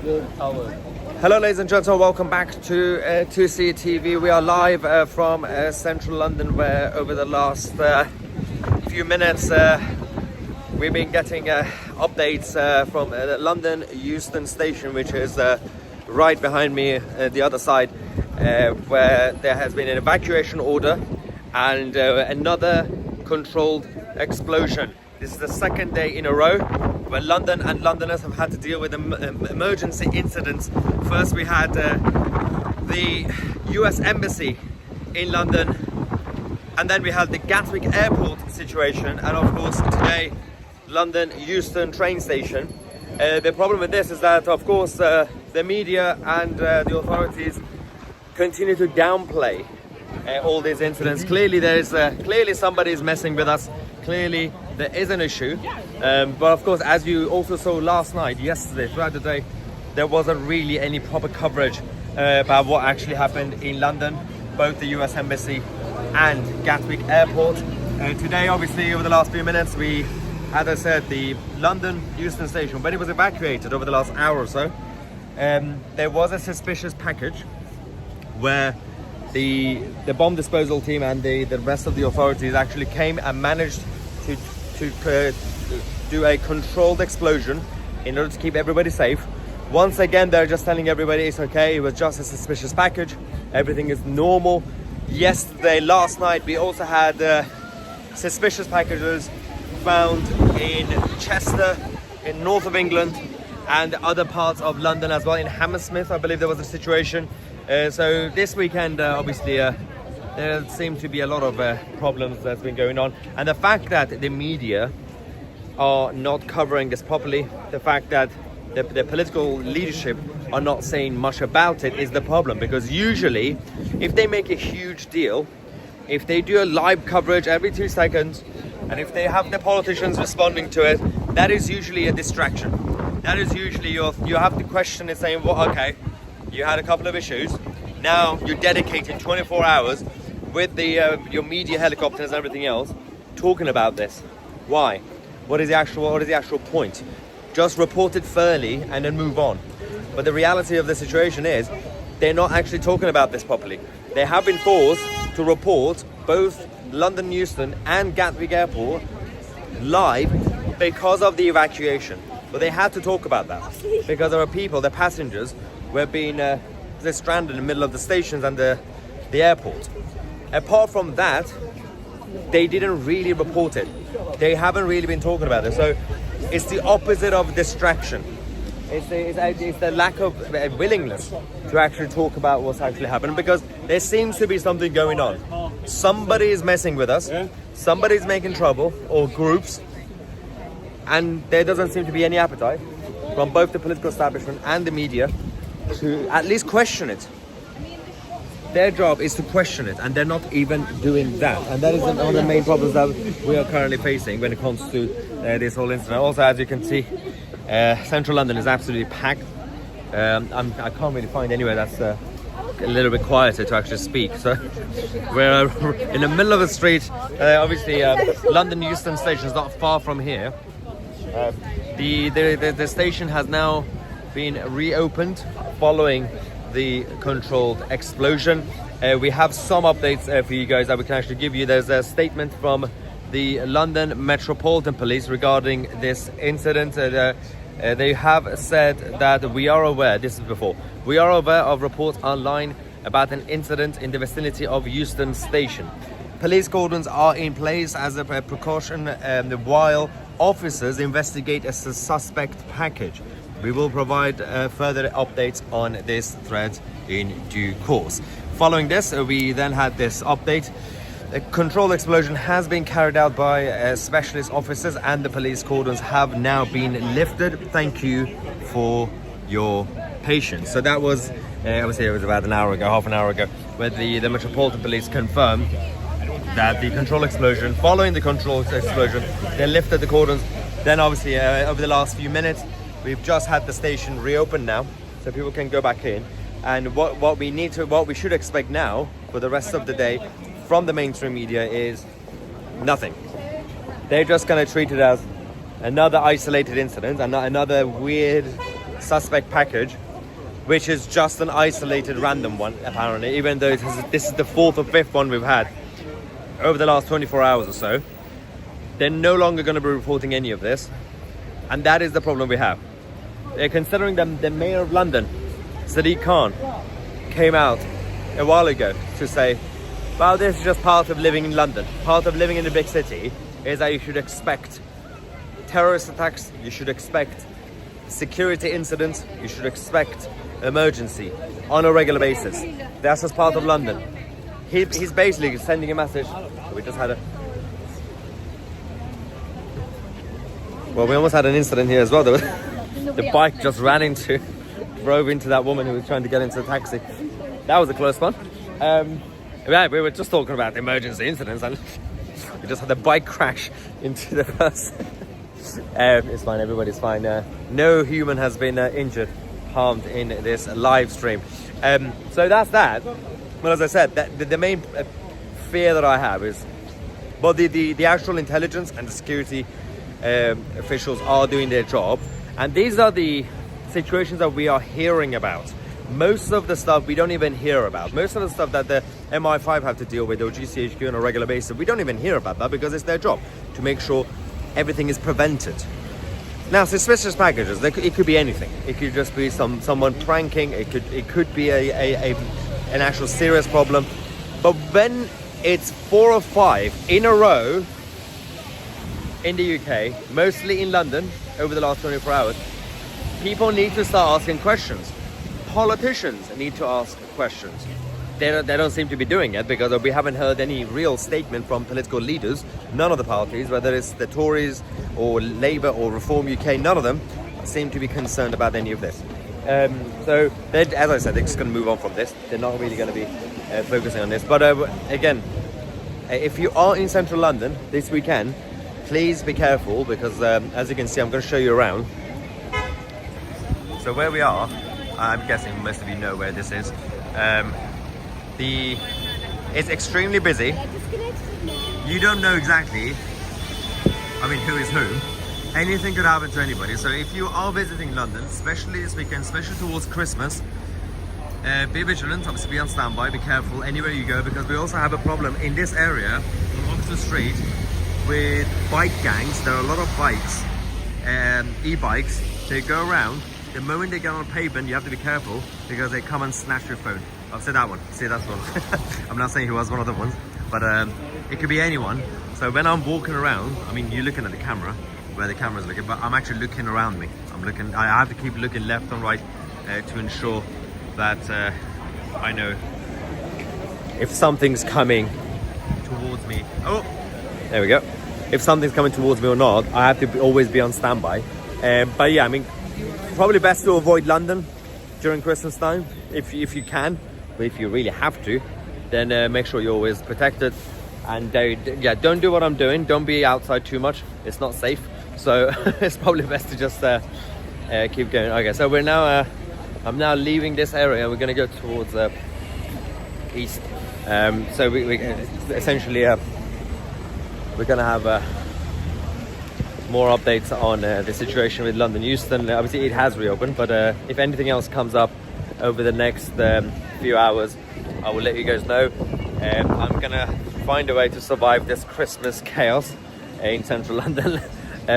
Hello ladies and gentlemen, welcome back to 2C TV. We are live from central London, where over the last few minutes we've been getting updates from the London Euston station, which is right behind me, the other side, where there has been an evacuation order and another controlled explosion. This is the second day in a row where London and Londoners have had to deal with emergency incidents. First we had the US Embassy in London, and then we had the Gatwick Airport situation, and of course today London Euston train station. The problem with this is that of course the media and the authorities continue to downplay all these incidents. Clearly clearly somebody is messing with us. Clearly there is an issue, but of course, as you also saw last night, yesterday, throughout the day, there wasn't really any proper coverage about what actually happened in London, both the US Embassy and Gatwick Airport. Today, obviously, over the last few minutes, as I said, the London Euston station, when it was evacuated over the last hour or so, there was a suspicious package where the bomb disposal team and the rest of the authorities actually came and managed to do a controlled explosion in order to keep everybody safe. Once again, they're just telling everybody it's okay, it was just a suspicious package, everything is normal. Yesterday, last night, we also had suspicious packages found in Chester, in north of England, and other parts of London as well. In Hammersmith, I believe there was a situation. So this weekend, obviously, there seem to be a lot of problems that's been going on. And the fact that the media are not covering this properly, the fact that the political leadership are not saying much about it is the problem. Because usually, if they make a huge deal, if they do a live coverage every 2 seconds, and if they have the politicians responding to it, that is usually a distraction. That is usually you have to question it, saying, well, okay, you had a couple of issues. Now you're dedicating 24 hours with your media helicopters and everything else, talking about this. Why? What is the actual point? Just report it fairly and then move on. But the reality of the situation is they're not actually talking about this properly. They have been forced to report both London Euston and Gatwick Airport live because of the evacuation. But they had to talk about that because there are people, the passengers, were being they're stranded in the middle of the stations and the airport. Apart from that, they didn't really report it. They haven't really been talking about it. So it's the opposite of distraction. It's the lack of willingness to actually talk about what's actually happening, because there seems to be something going on. Somebody is messing with us. Somebody's making trouble, or groups, and there doesn't seem to be any appetite from both the political establishment and the media to at least question it. Their job is to question it, and they're not even doing that. And that is one of the main problems that we are currently facing when it comes to this whole incident. Also, as you can see, central London is absolutely packed. I can't really find anywhere that's a little bit quieter to actually speak. So we're in the middle of the street. Obviously, London Euston station is not far from here. The station has now been reopened following the controlled explosion. We have some updates for you guys that we can actually give you. There's a statement from the London Metropolitan Police regarding this incident. They have said that we are aware of reports online about an incident in the vicinity of Euston Station. Police cordons are in place as a precaution while officers investigate a suspect package. We will provide further updates on this thread in due course. Following this, we then had this update. A controlled explosion has been carried out by specialist officers, and the police cordons have now been lifted. Thank you for your patience. So that was, obviously it was about half an hour ago, where the Metropolitan Police confirmed that the controlled explosion, following the controlled explosion, they lifted the cordons. Then obviously over the last few minutes, we've just had the station reopened now, so people can go back in. And what we should expect now for the rest of the day from the mainstream media is nothing. They're just going to treat it as another isolated incident, and another weird suspect package, which is just an isolated random one, apparently, even though this is the 4th or 5th one we've had over the last 24 hours or so. They're no longer going to be reporting any of this, and that is the problem we have. Considering the mayor of London, Sadiq Khan, came out a while ago to say, well, this is just part of living in London. Part of living in a big city is that you should expect terrorist attacks, you should expect security incidents, you should expect emergency on a regular basis. That's just part of London. He's basically sending a message. We just had well, we almost had an incident here as well. The bike just drove into that woman who was trying to get into the taxi. That was a close one. Yeah, we were just talking about emergency incidents and we just had the bike crash into the person. It's fine, everybody's fine. No human has been injured, harmed in this live stream. So that's that. Well, as I said, the main fear that I have is, well, the actual intelligence and the security officials are doing their job, and these are the situations that we are hearing about. Most of the stuff we don't even hear about. Most of the stuff that the MI5 have to deal with, or GCHQ on a regular basis, we don't even hear about that because it's their job to make sure everything is prevented. Now, suspicious packages, it could be anything. It could just be someone pranking. It could be an actual serious problem. But when it's 4 or 5 in a row in the UK, mostly in London, over the last 24 hours, people need to start asking questions. Politicians need to ask questions. They don't seem to be doing it because we haven't heard any real statement from political leaders. None of the parties, whether it's the Tories or Labour or Reform UK, none of them seem to be concerned about any of this. So, as I said, they're just going to move on from this. They're not really going to be focusing on this. But again, if you are in central London this weekend, please be careful because, as you can see, I'm going to show you around. So where we are, I'm guessing most of you know where this is. It's extremely busy. You don't know exactly, who is who. Anything could happen to anybody. So if you are visiting London, especially this weekend, especially towards Christmas, be vigilant, obviously be on standby, be careful anywhere you go, because we also have a problem in this area on Oxford Street with bike gangs. There are a lot of bikes, e-bikes. They go around. The moment they get on a pavement, you have to be careful because they come and snatch your phone. I've said that one. See, that's one. I'm not saying he was one of the ones, but it could be anyone. So when I'm walking around, you're looking at the camera, where the camera's looking, but I'm actually looking around me. I have to keep looking left and right to ensure that I know if something's coming towards me. Oh, there we go. If something's coming towards me or not, I have to always be on standby. But yeah, probably best to avoid London during Christmas time if you can. But if you really have to, then make sure you're always protected. And don't do what I'm doing. Don't be outside too much. It's not safe. So it's probably best to just keep going. Okay, so we're now I'm now leaving this area. We're going to go towards east. So we essentially we're going to have more updates on the situation with London Euston. Obviously it has reopened, but if anything else comes up over the next few hours, I will let you guys know. I'm gonna find a way to survive this Christmas chaos in central London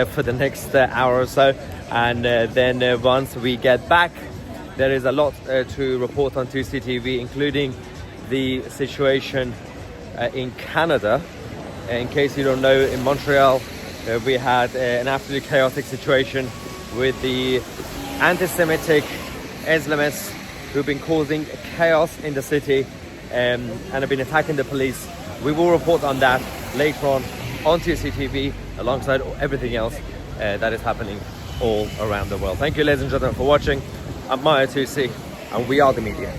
for the next hour or so, and then once we get back, there is a lot to report on 2CTV, including the situation in Canada. In case you don't know, in Montreal we had an absolutely chaotic situation with the anti-Semitic Islamists who've been causing chaos in the city and have been attacking the police. We will report on that later on 2CTV alongside everything else that is happening all around the world. Thank you, ladies and gentlemen, for watching. I'm Maya 2C, and we are the media.